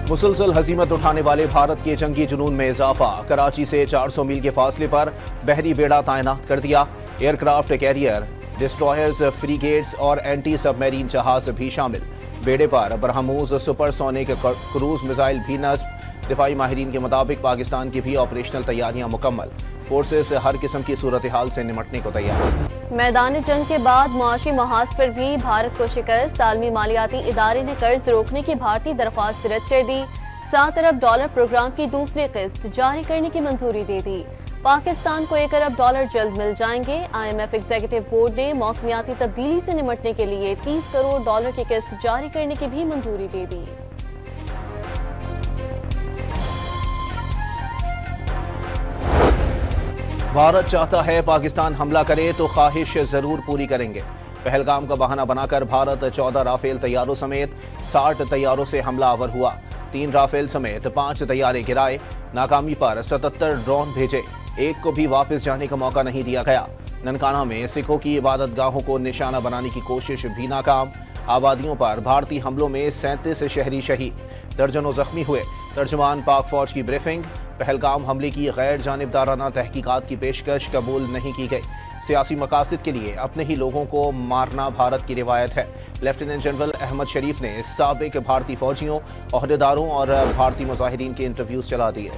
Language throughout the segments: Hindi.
मुसलसल हजीमत उठाने वाले भारत के जंगी जुनून में इजाफा। कराची से 400 मील के फासले पर बहरी बेड़ा तैनात कर दिया। एयरक्राफ्ट कैरियर, डिस्ट्रॉयर्स, फ्रीगेट्स और एंटी सबमरीन जहाज भी शामिल। बेड़े पर ब्रह्मोस सुपरसोनिक क्रूज मिसाइल भी नस्ब। दिफाई माहिरीन के मुताबिक पाकिस्तान की भी ऑपरेशनल तैयारियां मुकम्मल। फोर्सेस हर किस्म की सूरत हाल से निमटने को तैयार। मैदान जंग के बाद मुआशी महाज पर भी भारत को शिकस्त। आलमी मालियाती इदारे ने कर्ज रोकने की भारतीय दरख्वास्त रद्द कर दी। $7 अरब प्रोग्राम की दूसरी किस्त जारी करने की मंजूरी दे दी। पाकिस्तान को $1 अरब जल्द मिल जाएंगे। IMF एग्जीक्यूटिव बोर्ड ने मौसमियाती तब्दीली से निमटने के लिए $30 करोड़ की किस्त जारी करने की भी मंजूरी दे दी। भारत चाहता है पाकिस्तान हमला करे तो ख्वाहिश जरूर पूरी करेंगे। पहलगाम का बहाना बनाकर भारत 14 राफेल तैयारों समेत 60 तैयारों से हमलावर हुआ। 3 राफेल समेत 5 तैयारे गिराए। नाकामी पर 77 ड्रोन भेजे। एक को भी वापस जाने का मौका नहीं दिया गया। ननकाना में सिखों की इबादत गाहों को निशाना बनाने की कोशिश भी नाकाम। आबादियों पर भारतीय हमलों में 37 शहरी शहीद, दर्जनों जख्मी हुए। तर्जुमान पाक फौज की ब्रीफिंग। पहलगाम हमले की गैर जानिबदाराना तहकीकात की पेशकश कबूल नहीं की गई। सियासी मकासद के लिए अपने ही लोगों को मारना भारत की रिवायत है। लेफ्टिनेंट जनरल अहमद शरीफ ने साबिक भारतीय फौजियों, ओहदेदारों और भारतीय मुजाहिदीन के इंटरव्यूज चला दिए।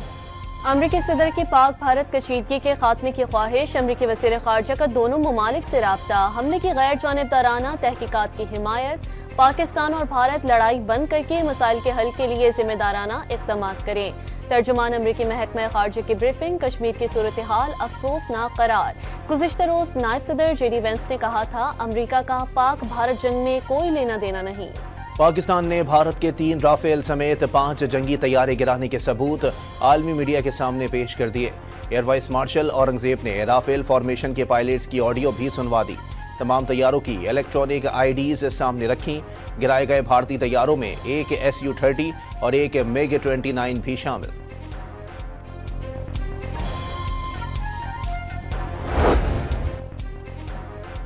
अमरीकी सदर की पाक भारत कशीदगी के खात्मे की ख्वाहिश। अमरीकी वज़ीर ख़ारजा का दोनों ममालिक से राब्ता। हमले की गैर जानिबदाराना तहकीकात की हिमायत। पाकिस्तान और भारत लड़ाई बंद करके मसाइल के हल के लिए जिम्मेदाराना इक़दामात करें। तर्जुमान अमरीकी महकमा ख़ारजा की ब्रीफिंग। कश्मीर की सूरत हाल अफसोसनाक करार। गुज़िश्ता रोज़ नायब सदर JD वेंस ने कहा था, अमरीका का पाक भारत जंग में कोई लेना देना नहीं। पाकिस्तान ने भारत के 3 राफेल समेत 5 जंगी तैयारे गिराने के सबूत आलमी मीडिया के सामने पेश कर दिए। एयर वाइस मार्शल औरंगजेब ने राफेल फॉर्मेशन के पायलट्स की ऑडियो भी सुनवा दी। तमाम तैयारों की इलेक्ट्रॉनिक IDs सामने रखी। गिराए गए भारतीय तैयारों में एक Su-30 और एक MiG-29 भी शामिल।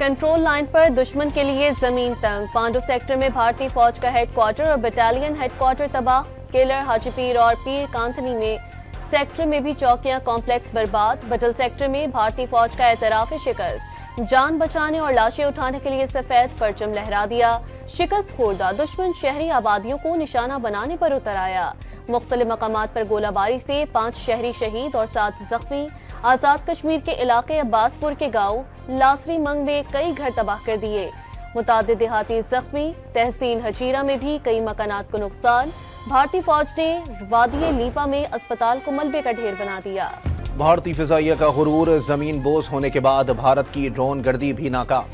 कंट्रोल लाइन पर दुश्मन के लिए जमीन तंग। पांडु सेक्टर में भारतीय फौज का हेडक्वार्टर और बटालियन हेडक्वार्टर तबाह। केलर, हाजीपीर और पीर कांतनी में सेक्टर में भी चौकियां कॉम्प्लेक्स बर्बाद। बटल सेक्टर में भारतीय फौज का एतराफ शिकस्त। जान बचाने और लाशें उठाने के लिए सफेद परचम लहरा दिया। शिकस्त खोर्दा दुश्मन शहरी आबादियों को निशाना बनाने पर उतर आया। मुख्तलिफ मकामात पर गोलाबारी से 5 शहरी शहीद और 7 जख्मी। आजाद कश्मीर के इलाके अब्बासपुर के गांव लासरी मंग में कई घर तबाह कर दिए। मुतादिद देहाती जख्मी। तहसील हजीरा में भी कई मकानात को नुकसान। भारतीय फौज ने वादी लीपा में अस्पताल को मलबे का ढेर बना दिया। भारतीय फिजाइया का गुरूर जमीन बोझ होने के बाद भारत की ड्रोन गर्दी भी नाकाम।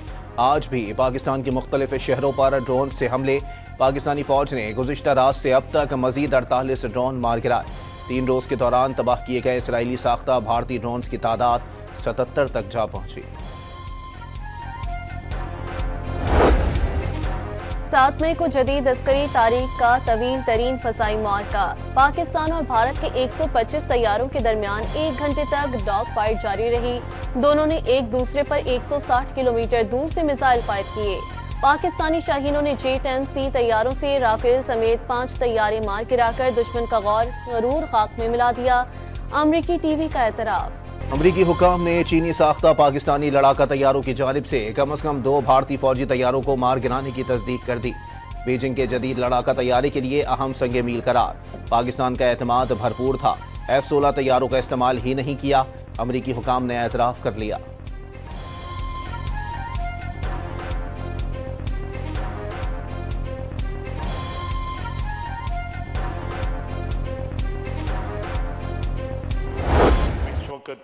आज भी पाकिस्तान के मुख्तलिफ शहरों पर ड्रोन से हमले। पाकिस्तानी फौज ने गुज़िश्ता रात से अब तक मजीद 48 ड्रोन मार गिराए। 3 रोज के दौरान तबाह किए गए इसराइली साख्ता भारतीय ड्रोन की तादाद 77 तक जा पहुंची। 7 मई को जदीद अस्करी तारीख का तवील तरीन फसाई मार्का। पाकिस्तान और भारत के 125 तैयारों के दरमियान 1 घंटे तक डॉग फाइट जारी रही। दोनों ने एक दूसरे पर 160 किलोमीटर दूर से मिसाइल फायर किए। पाकिस्तानी शाहीनों ने J-10C तैयारों से राफेल समेत 5 तैयारे मार गिराकर दुश्मन का गरूर खाक में मिला दिया। अमरीकी टीवी का एतराफ। अमरीकी हुकाम ने चीनी साख्ता पाकिस्तानी लड़ाका तैयारों की जानिब से कम 2 भारतीय फौजी तैयारों को मार गिराने की तस्दीक कर दी। बीजिंग के जदीद लड़ाका तैयारे के लिए अहम संगे मील करार। पाकिस्तान का एतमाद भरपूर था। F-16 तैयारों का इस्तेमाल ही नहीं किया। अमरीकी हुकाम ने एतराफ कर लिया।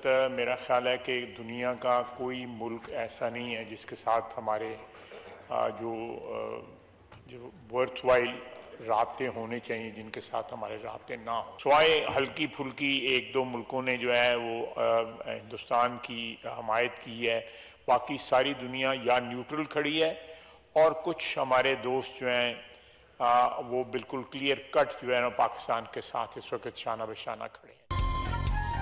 मेरा ख्याल है कि दुनिया का कोई मुल्क ऐसा नहीं है जिसके साथ हमारे जो वर्थवाइल राब्ते होने चाहिए, जिनके साथ हमारे राब्ते ना हो। स्वाए हल्की फुल्की 1-2 मुल्कों ने जो है वो हिंदुस्तान की हमायत की है। बाकी सारी दुनिया या न्यूट्रल खड़ी है और कुछ हमारे दोस्त जो हैं वो बिल्कुल क्लियर कट जो है ना पाकिस्तान के साथ इस वक्त शाना बशाना खड़े हैं।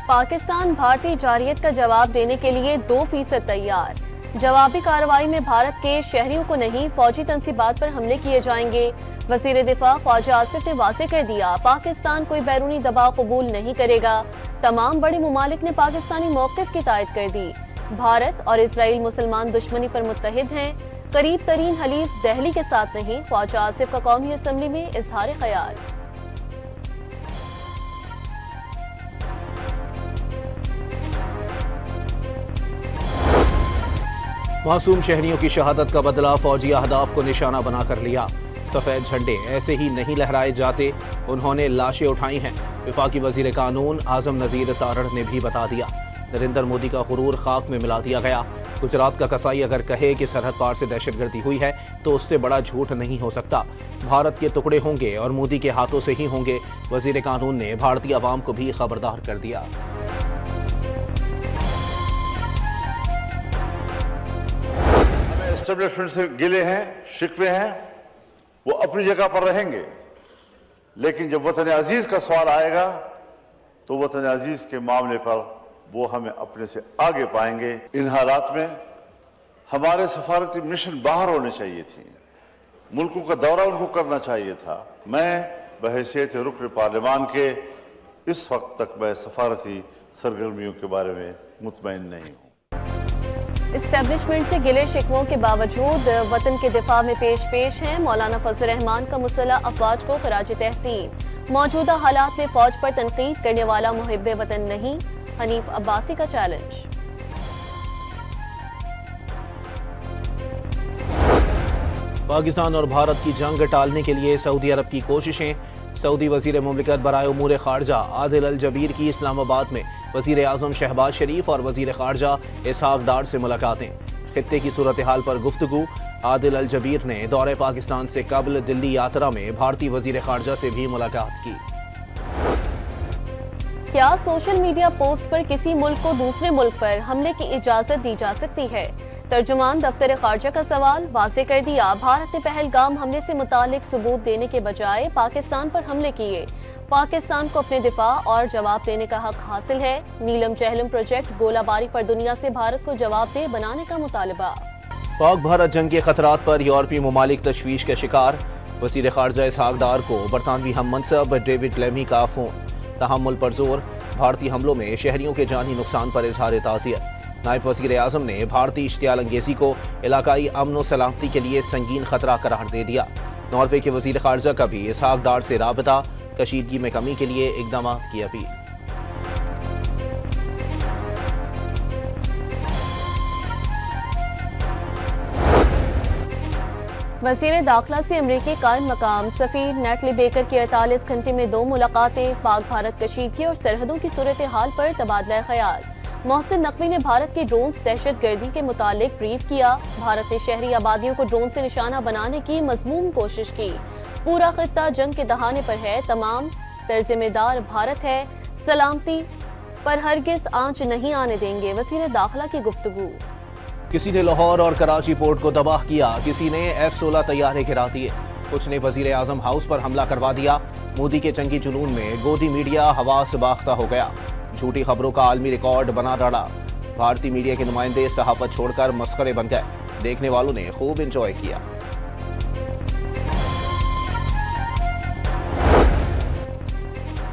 पाकिस्तान भारतीय जारियत का जवाब देने के लिए 2% तैयार। जवाबी कार्रवाई में भारत के शहरियों को नहीं, फौजी तंसीबात पर हमले किए जाएंगे। वजीर दिफा ख्वाजा आसिफ ने वाज़ेह कर दिया, पाकिस्तान कोई बैरूनी दबाव कबूल नहीं करेगा। तमाम बड़े मुमालिक ने पाकिस्तानी मौक़िफ़ की तायद कर दी। भारत और इसराइल मुसलमान दुश्मनी पर मुत्तहिद हैं। करीब तरीन हलीफ दिल्ली के साथ नहीं, ख्वाजा आसिफ का कौमी असम्बली में इजहार ख्याल। मासूम शहरियों की शहादत का बदला फौजी अहदाफ को निशाना बनाकर लिया। सफेद झंडे ऐसे ही नहीं लहराए जाते, उन्होंने लाशें उठाई हैं। वफाकी वजीर कानून आजम नजीर तारड़ ने भी बता दिया। नरेंद्र मोदी का गुरूर खाक में मिला दिया गया। गुजरात का कसाई अगर कहे कि सरहद पार से दहशतगर्दी हुई है तो उससे बड़ा झूठ नहीं हो सकता। भारत के टुकड़े होंगे और मोदी के हाथों से ही होंगे। वजीर कानून ने भारतीय आवाम को भी खबरदार कर दिया। एस्टेब्लिशमेंट से गिले हैं, शिकवे हैं, वो अपनी जगह पर रहेंगे, लेकिन जब वतन अजीज का सवाल आएगा तो वतन अजीज के मामले पर वो हमें अपने से आगे पाएंगे। इन हालात में हमारे सफारती मिशन बाहर होने चाहिए थी, मुल्कों का दौरा उनको करना चाहिए था। मैं बहैसियत रुकन पार्लियामान के इस वक्त तक मैं सफारती सरगर्मियों के बारे में मुतमईन नहीं हूँ। इस्टेब्लिशमेंट से गिले शिकवों के बावजूद वतन के दिफा में पेश हैं। मौलाना फजल रहमान का मुसल्लह अफवाज को खराज तहसीन। मौजूदा हालात में फौज पर तनकीद करने वाला मुहिब्बे वतन नहीं, हनीफ अब्बासी का चैलेंज। पाकिस्तान और भारत की जंग टालने के लिए सऊदी अरब की कोशिशें। सऊदी वजीर मुमलिकत बराए उमूर खारजा आदिल अल जबीर की इस्लामाबाद में वजीर आजम शहबाज शरीफ और वजीर खारजा इसहाक डार से मुलाकातें। खित्ते की सूरत हाल पर गुफ्तगू। आदिल अल जबीर ने दौरे पाकिस्तान से कबल दिल्ली यात्रा में भारतीय वजीर खारजा से भी मुलाकात की। क्या सोशल मीडिया पोस्ट पर किसी मुल्क को दूसरे मुल्क पर हमले की इजाजत दी जा सकती है? तर्जुमान दफ्तर खारजा का सवाल वाज़ेह कर दिया। भारत ने पहलगाम हमले से मुतालिक सबूत देने के बजाय पाकिस्तान पर हमले किए। पाकिस्तान को अपने दिफा और जवाब देने का हक हासिल है। नीलम चहलम प्रोजेक्ट गोलाबारी पर दुनिया से भारत को जवाबदेह बनाने का मुतालबा। पाक भारत जंग के खतरात पर यूरोपीय ममालिक तशवीश का शिकार। वजीर खारजा इसहाक डार को बरतानवी हम मनसब डेविड लेमी का फोन। तहम्मुल पर जोर। भारतीय हमलों में शहरियों के जानी नुकसान पर इजहार ताज़ियत। नायब वज़ीर आज़म ने भारतीय इश्तियाल अंगेज़ी को इलाकाई अमन व सलामती के लिए संगीन खतरा करार दे दिया। नॉर्वे के वज़ीर खारजा का भी इसहाक डार से राबता। कशीदगी में कमी के लिए इक़दाम की अपील। वज़ीर दाखिला से अमरीकी कायम मकाम सफ़ीर नेटली बेकर की 48 घंटे में 2 मुलाकातें। पाक भारत कशीदगी और सरहदों की सूरत हाल पर तबादला ख्याल। मोहसिन नकवी ने भारत के ड्रोन्स दहशतगर्दी के मुतालिक ब्रीफ किया। भारत ने शहरी आबादियों को ड्रोन से निशाना बनाने की मज़मूम कोशिश की। पूरा खित्ता जंग के दहाने पर है, तमाम तर्ज़िम्मेदार भारत है। सलामती पर हरगिज़ आंच नहीं आने देंगे, वज़ीर दाखिला की गुफ्तगू। किसी ने लाहौर और कराची पोर्ट को तबाह किया, किसी ने F-16 तैयारे गिरा दिए, कुछ ने वजीर आजम हाउस पर हमला करवा दिया। मोदी के जंगी जुनून में गोदी मीडिया हवास बाख्ता हो गया। झूठी खबरों का आलमी रिकॉर्ड बना डाला। भारतीय मीडिया के नुमाइंदे सहाफत छोड़कर मस्खरे बन गए। देखने वालों ने खूब एंजॉय किया।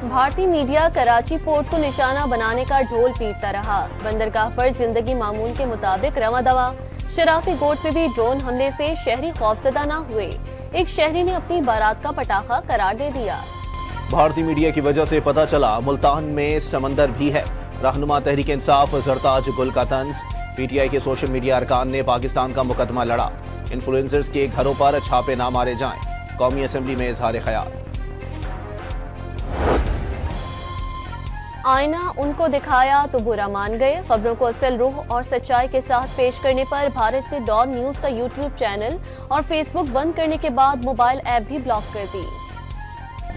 भारतीय मीडिया कराची पोर्ट को निशाना बनाने का ढोल पीटता रहा। बंदरगाह पर जिंदगी मामूल के मुताबिक रवा दवा। शराफी गोट में भी ड्रोन हमले से शहरी खौफजदा न हुए। एक शहरी ने अपनी बारात का पटाखा करार दे दिया। भारतीय मीडिया की वजह से पता चला मुल्तान में समंदर भी है। रहनुमा तहरीक इंसाफ जरताज गुल का तंज। पीटीआई के सोशल मीडिया अरकान ने पाकिस्तान का मुकदमा लड़ा। इन्फ्लुएंसर्स के घरों पर छापे ना मारे जाएं। कौमी असम्बली में इजहार ख्याल। आईना उनको दिखाया तो बुरा मान गए। खबरों को असल रूह और सच्चाई के साथ पेश करने पर भारत ने डॉन न्यूज का यूट्यूब चैनल और फेसबुक बंद करने के बाद मोबाइल ऐप भी ब्लॉक कर दी।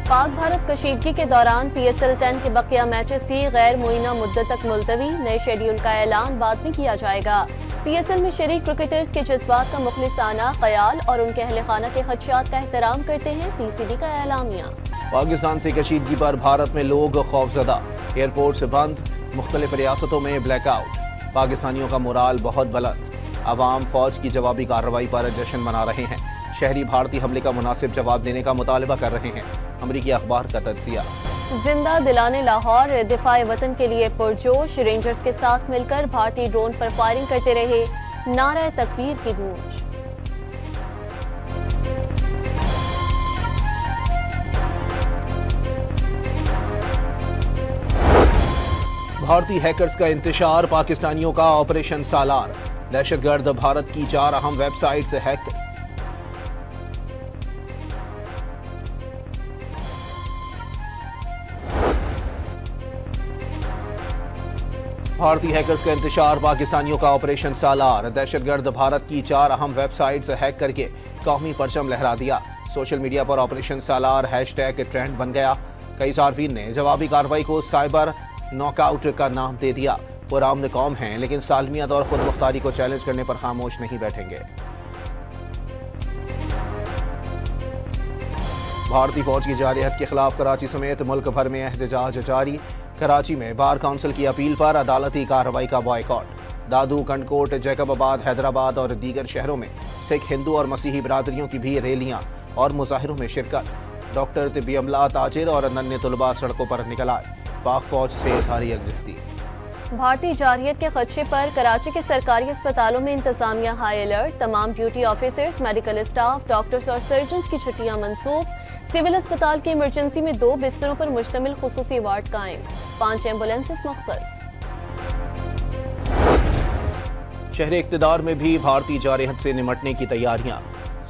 पाक भारत कशीदगी के दौरान PSL 10 के बकिया मैचेस भी गैर मुइना मुद्दत तक मुलतवी। नए शेड्यूल का ऐलान बाद में किया जाएगा। PSL में शरीक क्रिकेटर्स के जज्बात का मुखलिसाना ख्याल और उनके अहले खाना के खदशात का एहतराम करते हैं। PCB का एलामिया। पाकिस्तान से कशीदगी पर भारत में लोग खौफजदा। एयरपोर्ट से बंद। मुख्तलिफ रियासतों में ब्लैकआउट। पाकिस्तानियों का मोराल बहुत बुलंद। अवाम फौज की जवाबी कार्रवाई पर जश्न मना रहे हैं। शहरी भारतीय हमले का मुनासिब जवाब देने का मुतालबा कर रहे हैं। अमरीकी अखबार का तज्जिया। जिंदा दिलाने लाहौर दिफाए वतन के लिए पुरजोश, रेंजर्स के साथ मिलकर भारतीय ड्रोन पर फायरिंग करते रहे, नारा तकबीर की गूंज। भारतीय हैकर्स का इंतशार, पाकिस्तानियों का ऑपरेशन सालार। दहशतगर्द भारत की 4 अहम वेबसाइट्स हैक। भारतीय हैकर्स का इंतशार, पाकिस्तानियों का ऑपरेशन सालार। दहशतगर्द भारत की 4 अहम वेबसाइट्स हैक करके कौमी परचम लहरा दिया। सोशल मीडिया पर ऑपरेशन सालार हैशटैग ट्रेंड बन गया। कई सार्फिन ने जवाबी कार्रवाई को साइबर नॉकआउट का नाम दे दिया। पुरामन कौम हैं, लेकिन सालमियत और खुद मुख्तारी को चैलेंज करने पर खामोश नहीं बैठेंगे। भारतीय फौज की जारहियत के खिलाफ कराची समेत मुल्क भर में एहतजाज जारी। कराची में बार काउंसिल की अपील पर अदालती कार्रवाई का बॉयकॉट। दादू, कंडकोट, जैकबाबाद, हैदराबाद और दीगर शहरों में सिख, हिंदू और मसीही बिरादरियों की भी रैलियां और मुजाहिरों में शिरकत। डॉक्टर, तिब्बी अमला, ताजिर और नन्हे तलबा सड़कों पर निकल आए। पाक फौज से इजहारी यकजहती। भारतीय जारहियत के खदशे पर कराची के सरकारी अस्पतालों में इंतजामिया हाई अलर्ट। तमाम duty officers, medical staff, doctors और सर्जन्स की छुट्टियां मंसूख। सिविल अस्पताल की इमरजेंसी में 2 बिस्तरों पर मुश्तमिल खुसूसी वार्ड कायम। 5 एम्बुलेंसेस मुख्तस। शहर इक्तदार में भी भारतीय जारहियत से निमटने की तैयारियां।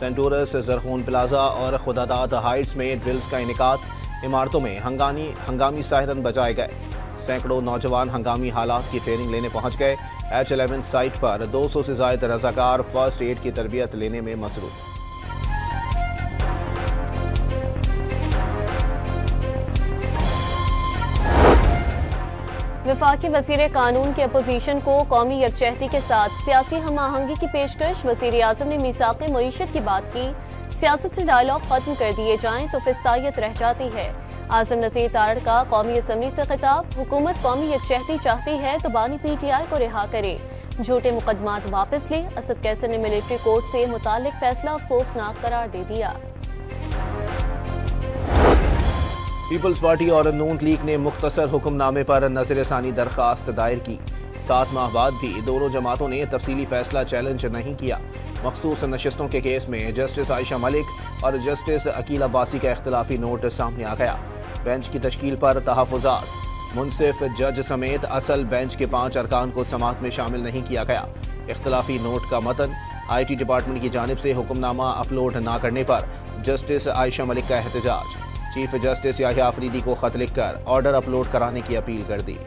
सेंटोरस, जरखून प्लाजा और खुदादाद हाइट्स में ड्रिल्स का इनेकाद। इमारतों में हंगामी सायरन बजाए गए। सैकड़ों नौजवान हंगामी हालात की ट्रेनिंग लेने पहुंच गए। H11 साइट पर 200 से ज्यादा रजाकार फर्स्ट एड की तरबियत लेने में मसरूफ। वफाकी वज़ीर कानून की अपोजिशन को कौमी यकजहती के साथ सियासी हम आहंगी की पेशकश। वज़ीर आज़म ने मीसाक़ मईशत की बात की। सियासत से डायलॉग खत्म कर दिए जाएं तो फिस्तायत रह जाती है। आज़म नज़ीर तारड़ का कौमी असम्बली से खिताब। हुकूमत कौमी यकजहती चाहती है तो बानी PTI को रिहा करे, झूठे मुकदमात वापस ले। असद कैसर ने मिलिट्री कोर्ट से मुतालिक फैसला अफसोसनाक करार दे दिया। पीपल्स पार्टी और नून लीग ने मुख्तसर हुक्मनामे पर नज़रसानी दरखास्त दायर की। 7 माह बाद भी दोनों जमातों ने तफसीली फैसला चैलेंज नहीं किया। मखसूस नशिस्तों के केस में जस्टिस आयशा मलिक और जस्टिस अकील अब्बासी का इख्तिलाफी नोट सामने आ गया। बेंच की तश्कील पर तहफ़्फ़ुज़ात। मुनसिफ, जज समेत असल बेंच के 5 अरकान को समाअत में शामिल नहीं किया गया। इख्तिलाफी नोट का मतन। IT डिपार्टमेंट की जानिब से हुक्मनामा अपलोड न करने पर जस्टिस आयशा मलिक का एहतजाज। चीफ जस्टिस याहिया अफरीदी को खत लिखकर ऑर्डर अपलोड कराने की अपील कर दी।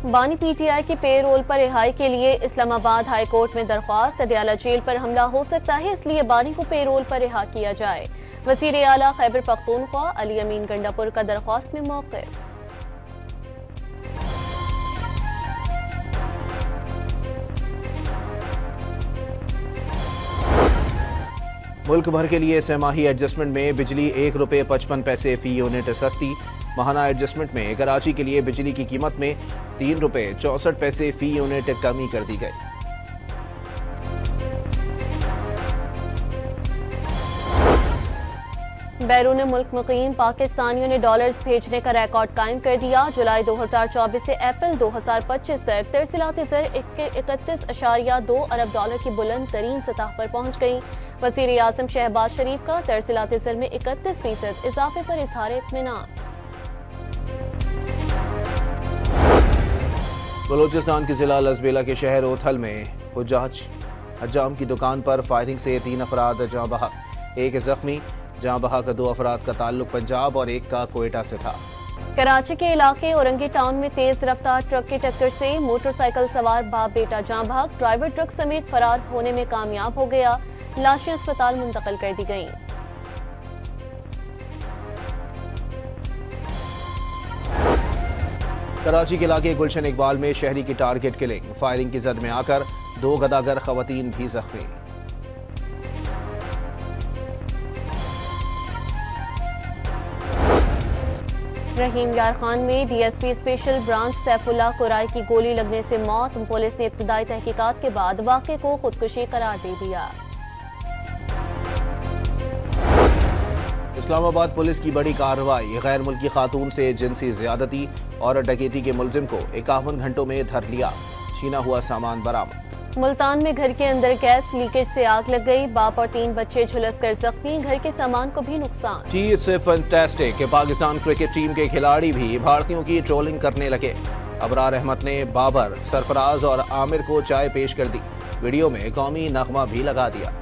बानी PTI के पे रोल पर रिहाई के लिए इस्लामाबाद हाई कोर्ट में दरख्वास्त। अडयाला जेल पर हमला हो सकता है, इसलिए बानी को पे रोल पर रिहा किया जाए। वज़ीर आला खैबर पख्तूनख्वा अली अमीन गंडापुर का दरख्वास्त में मौक़िफ़। मुल्क भर के लिए सहमाही एडजस्टमेंट में बिजली ₹1.55 फी यूनिट सस्ती। माहाना एडजस्टमेंट में कराची के लिए बिजली की कीमत में ₹3.64 फी यूनिट कमी कर दी गई। बैरून मुल्क मुकीम पाकिस्तानियों ने डॉलर्स भेजने का रिकॉर्ड कायम कर दिया। जुलाई 2024 से अप्रैल 2025 तक तरसीलाती ज़र 31.2 अरब डॉलर की बुलंद तरीन सतह पर पहुँच गई। वज़ीर आज़म शहबाज शरीफ का तरसीलाती ज़र में 31% इजाफे पर इज़हार इत्मीनान। बलूचिस्तान के जिला लसबेला के शहर ओथल में हजाम की दुकान पर फायरिंग से 3 अफराद जाँ बहक, 1 जख्मी। जाँ बहक 2 अफराद का ताल्लुक पंजाब और 1 का कोयटा से था। कराची के इलाके औरंगी टाउन में तेज रफ्तार ट्रक की टक्कर से मोटरसाइकिल सवार बाप बेटा जाँ बहक, ड्राइवर ट्रक समेत फरार होने में कामयाब हो गया। लाशें अस्पताल मुंतकिल कर दी गईं। कराची के इलाके गुलशन इकबाल में शहरी की टारगेट किलिंग, फायरिंग की जद में आकर 2 गदागर खवातीन भी जख्मी। रहीम यार खान में डीएसपी स्पेशल ब्रांच सैफुल्लाह कुराई की गोली लगने से मौत। पुलिस ने इब्तदाई तहकीकात के बाद वाक़े को खुदकुशी करार दे दिया। इस्लामाबाद पुलिस की बड़ी कार्रवाई, गैर मुल्की खातून से जिनसी ज्यादती और डकैती के मुलजिम को 51 घंटों में धर लिया। छीना हुआ सामान बरामद। मुल्तान में घर के अंदर गैस लीकेज से आग लग गई। बाप और 3 बच्चे झुलस कर जख्मी। घर के सामान को भी नुकसान। चीज से फैंटास्टिक कि पाकिस्तान क्रिकेट टीम के खिलाड़ी भी भारतीयों की ट्रोलिंग करने लगे। अबरार अहमद ने बाबर, सरफराज और आमिर को चाय पेश कर दी। वीडियो में कौमी नगमा भी लगा दिया।